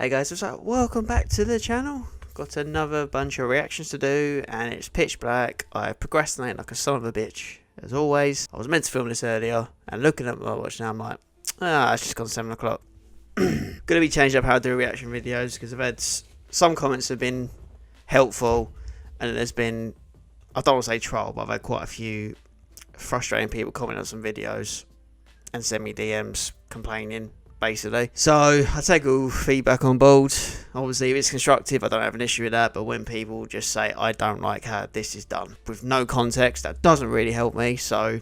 Hey guys, what's up? Welcome back to the channel. Got another bunch of reactions to do, and it's pitch black. I procrastinate like a son of a bitch, as always. I was meant to film this earlier, and looking at my watch now, I'm like, it's just gone 7 o'clock. Gonna be changing up how I do reaction videos, because I've had some comments have been helpful, and there's been, I don't want to say troll, but I've had quite a few frustrating people comment on some videos, and send me DMs complaining, basically. So I take all feedback on board. Obviously, if it's constructive, I don't have an issue with that. But when people just say, I don't like how this is done, with no context, that doesn't really help me. So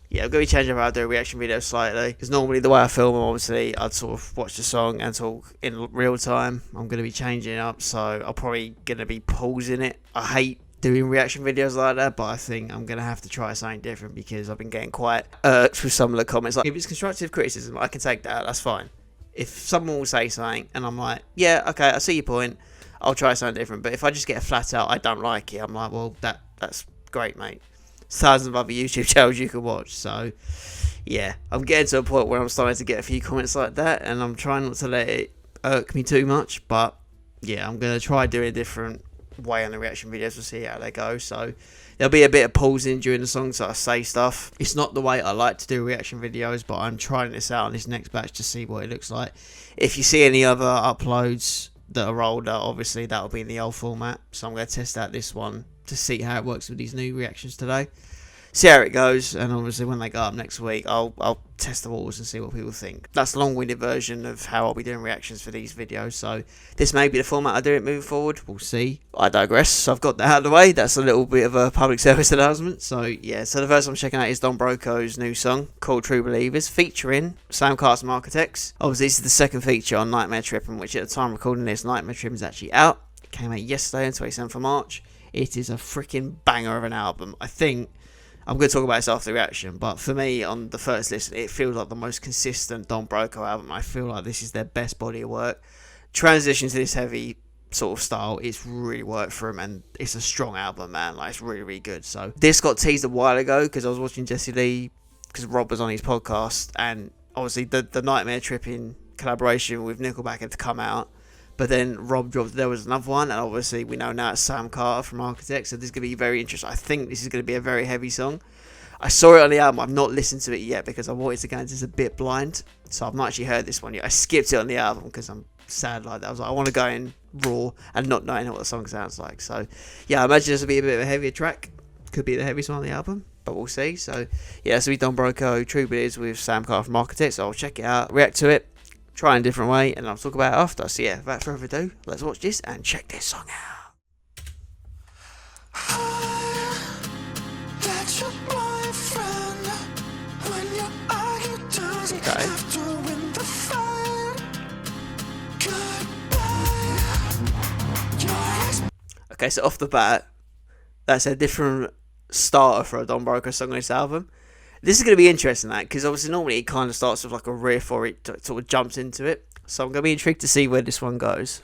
yeah, I'm going to be changing how I do reaction videos slightly. Because normally the way I film them, obviously, I'd sort of watch the song and talk in real time. I'm going to be changing it up. So I'm probably going to be pausing it. I hate doing reaction videos like that, but I think I'm going to have to try something different, because I've been getting quite irked with some of the comments. Like, if it's constructive criticism, I can take that, that's fine. If someone will say something and I'm like, yeah, okay, I see your point, I'll try something different. But if I just get a flat out, I don't like it, I'm like, well, that's great, mate. Thousands of other YouTube channels you can watch. So yeah, I'm getting to a point where I'm starting to get a few comments like that, and I'm trying not to let it irk me too much. But yeah, I'm going to try doing a different way on the reaction videos. We'll see how they go. So there'll be a bit of pausing during the songs that I say stuff. It's not the way I like to do reaction videos, but I'm trying this out on this next batch to see what it looks like. If you see any other uploads that are older, obviously that'll be in the old format. So I'm going to test out this one to see how it works with these new reactions today. See how it goes, and obviously when they go up next week, I'll test the waters and see what people think. That's the long-winded version of how I'll be doing reactions for these videos. So this may be the format I do it moving forward. We'll see. I digress. So I've got that out of the way. That's a little bit of a public service announcement. So yeah, so the first one I'm checking out is Don Broco's new song called True Belivers, featuring Sam Carter from Architects. Obviously this is the second feature on Nightmare Trippin', which at the time of recording this, Nightmare Trippin' is actually out. It came out yesterday on 27th of March. It is a freaking banger of an album. I think I'm going to talk about this after the reaction, but for me, on the first listen, it feels like the most consistent Don Broco album. I feel like this is their best body of work. Transition to this heavy sort of style, it's really worked for him, and it's a strong album, man. Like, it's really, really good. So this got teased a while ago, because I was watching Jesse Lee, because Rob was on his podcast, and obviously the Nightmare Trippin' collaboration with Nickelback had to come out. But then Rob dropped, there was another one, and obviously we know now it's Sam Carter from Architects, so this is going to be very interesting. I think this is going to be a very heavy song. I saw it on the album, I've not listened to it yet, because I wanted to go into this a bit blind, so I've not actually heard this one yet. I skipped it on the album, because I'm sad like that. I was like, I want to go in raw, and not knowing what the song sounds like. So yeah, I imagine this will be a bit of a heavier track. Could be the heaviest one on the album, but we'll see. So yeah, this will be Don Broco, True Belivers with Sam Carter from Architects. So I'll check it out, react to it, try in a different way, and I'll talk about it after. So yeah, without further ado, let's watch this and check this song out. Okay. Okay, so off the bat, that's a different starter for a Don Broco song on this album. This is going to be interesting, that, because obviously normally it kind of starts with like a riff, or it sort of jumps into it. So I'm going to be intrigued to see where this one goes.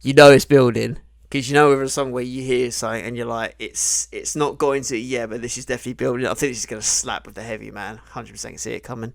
You know it's building, because you know with a song where you hear something and you're like, it's not going to, yeah, but this is definitely building. I think this is going to slap with the heavy, man. 100% can see it coming.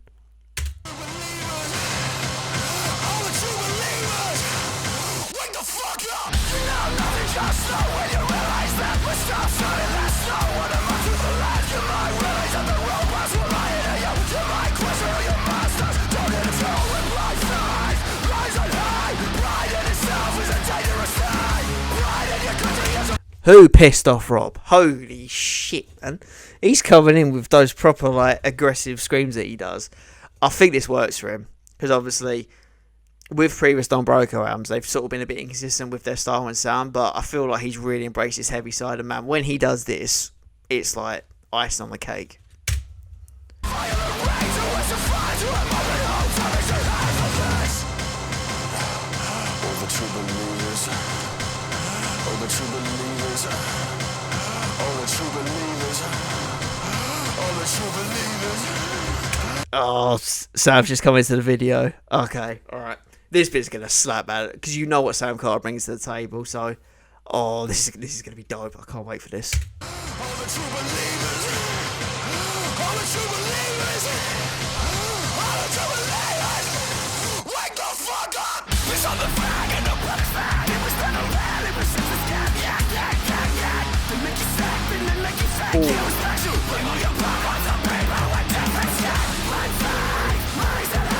Who pissed off Rob? Holy shit, man. He's coming in with those proper, like, aggressive screams that he does. I think this works for him, because obviously with previous Don Broco albums, they've sort of been a bit inconsistent with their style and sound, but I feel like he's really embraced his heavy side, and man, when he does this, it's like icing on the cake. Oh, Sam's just come into the video. Okay, alright. This bit's gonna slap at it because you know what Sam Carter brings to the table. So, oh, this is gonna be dope. I can't wait for this. All the true believers, all the true believers, all the true believers, wake the fuck up! It's on the flag and the blood is bad. It was been a land, it was since the scam. Yeah. They make you sick, then they make you fake. It was special. Bring all your blood on the paper like different sky. My fight, my side.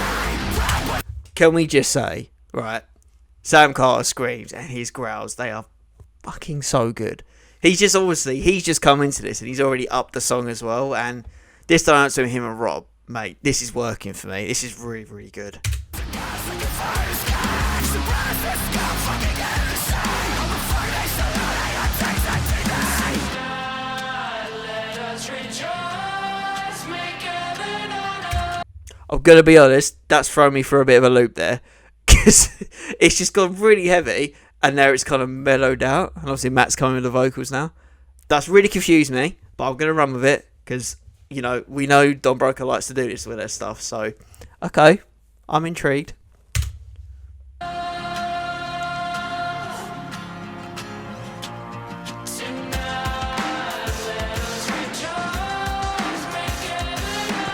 Can we just say, right? Sam Carter screams and his growls, they are fucking so good. He's just come into this and he's already upped the song as well. And this dynamic between him and Rob, mate, this is working for me. This is really, really good. I'm gonna be honest, that's thrown me for a bit of a loop there, because it's just gone really heavy, and now it's kind of mellowed out, and obviously Matt's coming with the vocals now. That's really confused me, but I'm gonna run with it, because, you know, we know Don Broco likes to do this with their stuff, so, okay, I'm intrigued.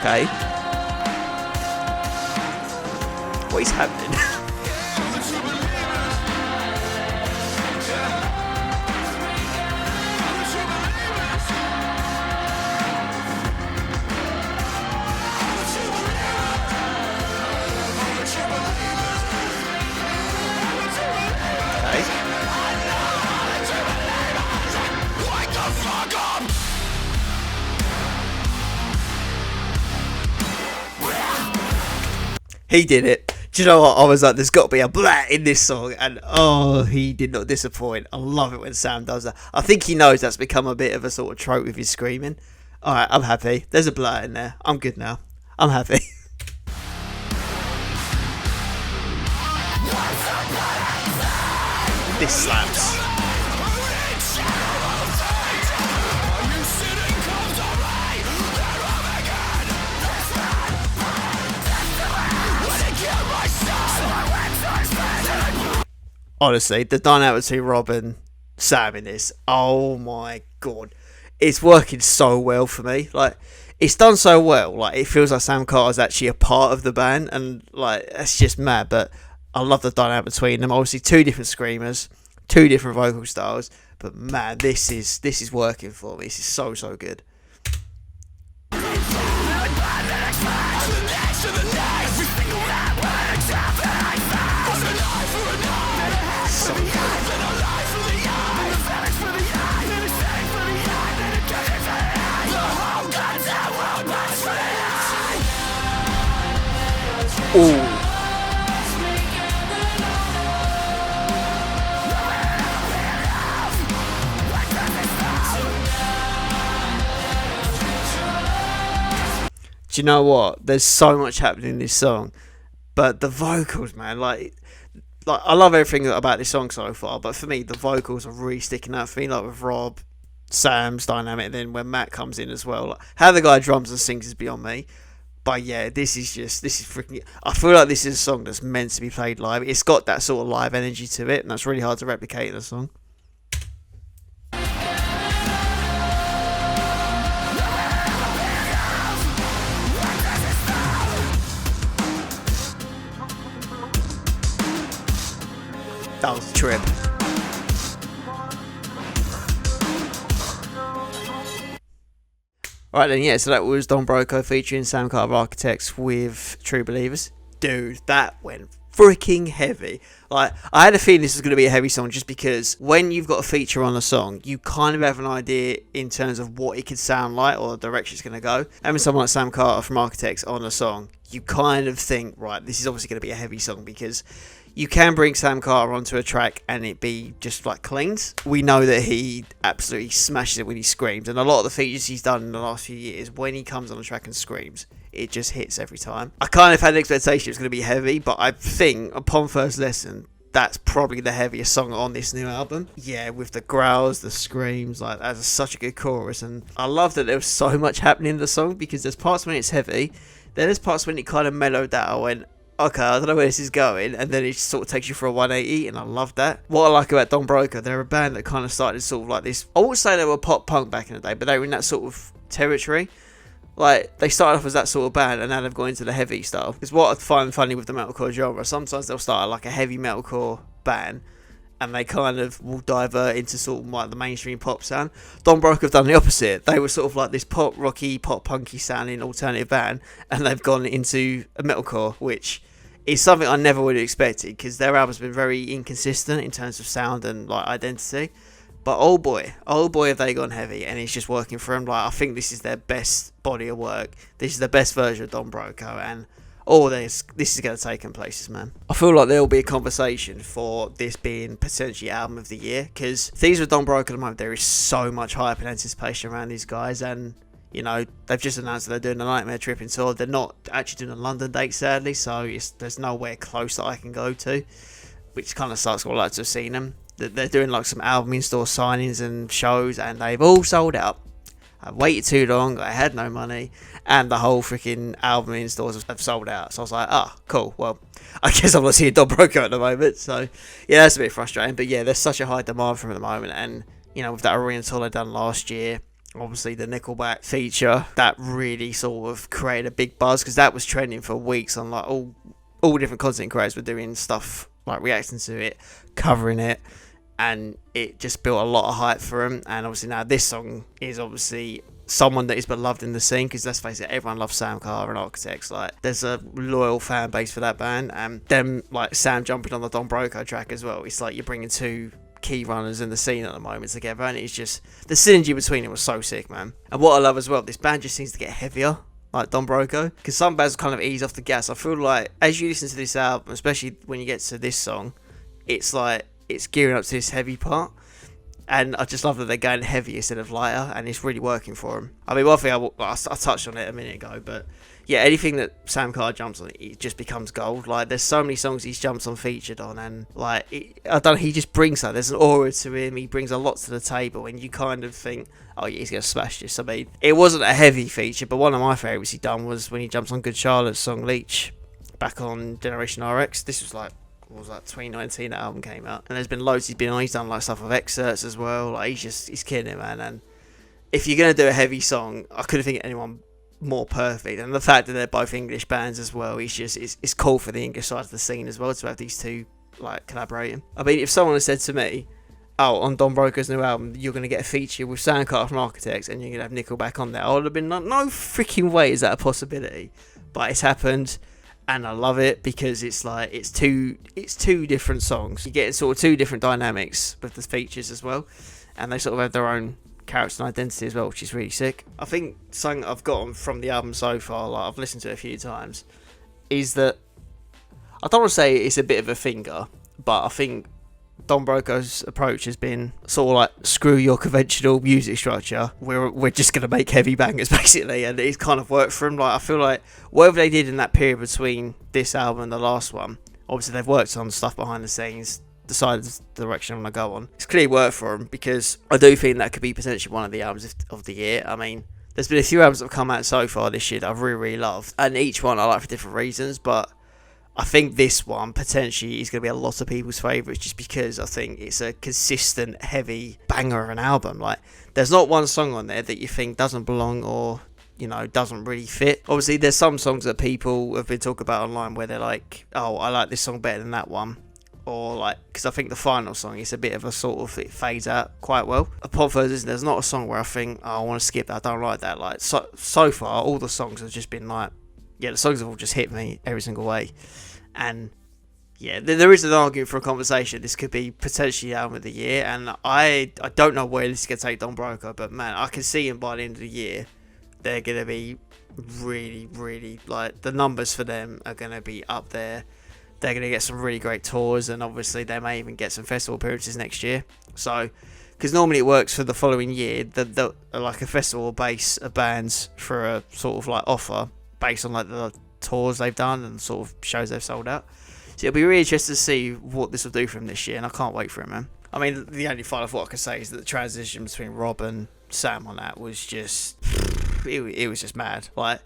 Okay. What is happening? He did it. Do you know what? I was like, there's got to be a blat in this song. And, oh, he did not disappoint. I love it when Sam does that. I think he knows that's become a bit of a sort of trope with his screaming. All right, I'm happy. There's a blat in there. I'm good now. I'm happy. This slaps. Honestly, the dynamic between Rob and Sam in this, oh my god, it's working so well for me. Like, it's done so well. Like, it feels like Sam Carter's actually a part of the band, and like, that's just mad. But I love the dynamic between them. Obviously, two different screamers, two different vocal styles. But man, this is working for me. This is so good. Ooh. Do you know what? There's so much happening in this song, but the vocals, man, like I love everything about this song so far, but for me, the vocals are really sticking out for me, like with Rob, Sam's dynamic, and then when Matt comes in as well. Like, how the guy drums and sings is beyond me. But yeah, this is freaking... I feel like this is a song that's meant to be played live. It's got that sort of live energy to it, and that's really hard to replicate in a song. That was a trip. Alright then, yeah, so that was Don Broco featuring Sam Carter of Architects with True Belivers. Dude, that went freaking heavy. Like, I had a feeling this was going to be a heavy song just because when you've got a feature on a song, you kind of have an idea in terms of what it could sound like or the direction it's going to go. Having someone like Sam Carter from Architects on a song, you kind of think, right, this is obviously going to be a heavy song because you can bring Sam Carter onto a track and it be just like cleans. We know that he absolutely smashes it when he screams, and a lot of the features he's done in the last few years, when he comes on a track and screams, it just hits every time. I kind of had an expectation it was going to be heavy, but I think upon first listen, that's probably the heaviest song on this new album. Yeah, with the growls, the screams, like that's such a good chorus, and I love that there was so much happening in the song because there's parts when it's heavy, then there's parts when it kind of mellowed out and okay, I don't know where this is going, and then it just sort of takes you for a 180, and I love that. What I like about Don Broco, they're a band that kind of started sort of like this, I wouldn't say they were pop punk back in the day, but they were in that sort of territory. Like, they started off as that sort of band, and now they've gone into the heavy style. Because what I find funny with the metalcore genre, sometimes they'll start like a heavy metalcore band, and they kind of will divert into sort of like the mainstream pop sound. Don Broco have done the opposite. They were sort of like this pop rocky, pop punky sounding alternative band, and they've gone into a metalcore, which is something I never would have expected, because their album's been very inconsistent in terms of sound and like identity. But oh boy have they gone heavy, and it's just working for them. Like, I think this is their best body of work. This is the best version of Don Broco, and this is going to take them places, man. I feel like there'll be a conversation for this being potentially album of the year, because things with Don Broco at the moment, there is so much hype and anticipation around these guys, and you know, they've just announced that they're doing a Nightmare Tripping tour. They're not actually doing a London date, sadly, so there's nowhere close that I can go to, which kind of sucks. I'd like to have seen them. They're doing like some album in-store signings and shows, and they've all sold out. I waited too long, I had no money, and the whole freaking album in stores have sold out. So I was like, cool, well, I guess I'm not seeing Don Broco at the moment. So yeah, that's a bit frustrating. But yeah, there's such a high demand for him at the moment, and you know, with that arena tour they done last year, obviously the Nickelback feature, that really sort of created a big buzz, because that was trending for weeks on like all different content creators were doing stuff like reacting to it, covering it, and it just built a lot of hype for him. And obviously now this song is obviously someone that is beloved in the scene, because let's face it, everyone loves Sam Carr and Architects. Like, there's a loyal fan base for that band, and them like Sam jumping on the Don Broco track as well, it's like you're bringing two key runners in the scene at the moment together, and it's just the synergy between them was so sick, man. And what I love as well, this band just seems to get heavier, like Don Broco, because some bands kind of ease off the gas. I feel like as you listen to this album, especially when you get to this song, it's like it's gearing up to this heavy part, and I just love that they're going heavy instead of lighter, and it's really working for them. I mean, one thing I touched on it a minute ago, but yeah, anything that Sam Carr jumps on, it just becomes gold. Like, there's so many songs he's jumped on, featured on, and like, I don't know, he just brings that. There's an aura to him. He brings a lot to the table, and you kind of think, oh yeah, he's gonna smash this. I mean, it wasn't a heavy feature, but one of my favourites he done was when he jumps on Good Charlotte's song Leech back on Generation RX. This was like, what was that, 2019 that album came out, and there's been loads he's been on. He's done like stuff with Excerpts as well. Like, he's killing it, man. And if you're gonna do a heavy song, I couldn't think of anyone more perfect. And the fact that they're both English bands as well, it's cool for the English side of the scene as well to have these two like collaborating. I mean, if someone had said to me, oh, on Don Broco's new album you're going to get a feature with Sam Carr from Architects and you're going to have Nickelback on there, I would have been like, no freaking way is that a possibility. But it's happened, and I love it, because it's like it's two different songs. You get sort of two different dynamics with the features as well, and they sort of have their own character and identity as well, which is really sick. I think something I've gotten from the album so far, like I've listened to it a few times, is that I don't want to say it's a bit of a finger, but I think Don Broco's approach has been sort of like, screw your conventional music structure, we're just going to make heavy bangers basically, and it's kind of worked for him. Like, I feel like whatever they did in that period between this album and the last one, obviously they've worked on stuff behind the scenes, decided the direction I'm going to go on. It's clearly worked for them, because I do think that could be potentially one of the albums of the year. I mean, there's been a few albums that have come out so far this year that I've really loved, and each one I like for different reasons, but I think this one potentially is going to be a lot of people's favourites, just because I think it's a consistent, heavy banger of an album. Like, there's not one song on there that you think doesn't belong or, you know, doesn't really fit. Obviously, there's some songs that people have been talking about online where they're like, oh, I like this song better than that one. Or like, because I think the final song is a bit of a sort of, it fades out quite well. Apart from this, there's not a song where I think, oh, I want to skip that, I don't like that. Like, so far, all the songs have just been like, yeah, the songs have all just hit me every single way. And yeah, there is an argument for a conversation. This could be potentially the album of the year, and I don't know where this is going to take Don Broco, but man, I can see him by the end of the year. They're going to be really, really, like, the numbers for them are going to be up there. They're going to get some really great tours, and obviously they may even get some festival appearances next year. So, because normally it works for the following year, the like a festival base of bands for a sort of like offer based on like the tours they've done and sort of shows they've sold out. So it'll be really interesting to see what this will do for him this year, and I can't wait for him, man. I mean, the only final thought I can say is that the transition between Rob and Sam on that was just, it was just mad. Like,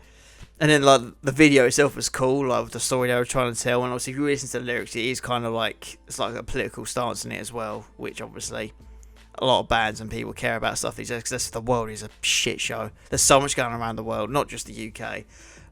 And then like the video itself was cool, like with the story they were trying to tell. And obviously, if you listen to the lyrics, it is kind of like it's like a political stance in it as well, which obviously a lot of bands and people care about stuff these days because the world is a shit show. There's so much going on around the world, not just the UK,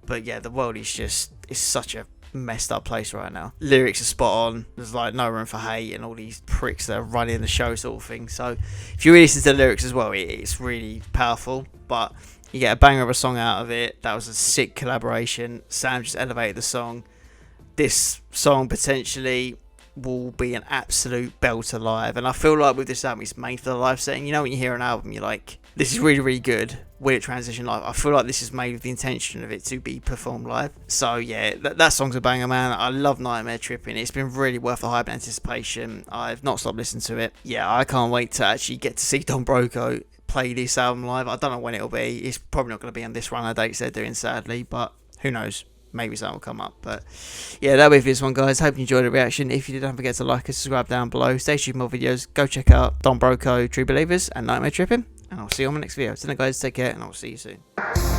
but yeah, the world is just it's such a messed up place right now. Lyrics are spot on. There's like no room for hate and all these pricks that are running the show sort of thing. So if you listen to the lyrics as well, it's really powerful. But you get a banger of a song out of it. That was a sick collaboration. Sam just elevated the song. This song potentially will be an absolute belter live, and I feel like with this album it's made for the live setting. You know, when you hear an album you're like, this is really really good, will it transition live? I feel like this is made with the intention of it to be performed live. So yeah, that song's a banger, man. I love Nightmare Tripping. It's been really worth the hype and anticipation. I've not stopped listening to it. Yeah, I can't wait to actually get to see Don Broco play this album live. I don't know when it'll be. It's probably not going to be on this run of dates they're doing, sadly, but who knows, maybe something will come up. But yeah, that'll be for this one, guys. Hope you enjoyed the reaction. If you did, don't forget to like and subscribe down below. Stay tuned for more videos. Go check out Don Broco, True Believers and Nightmare Tripping, and I'll see you on my next video. So then, guys, take care and I'll see you soon.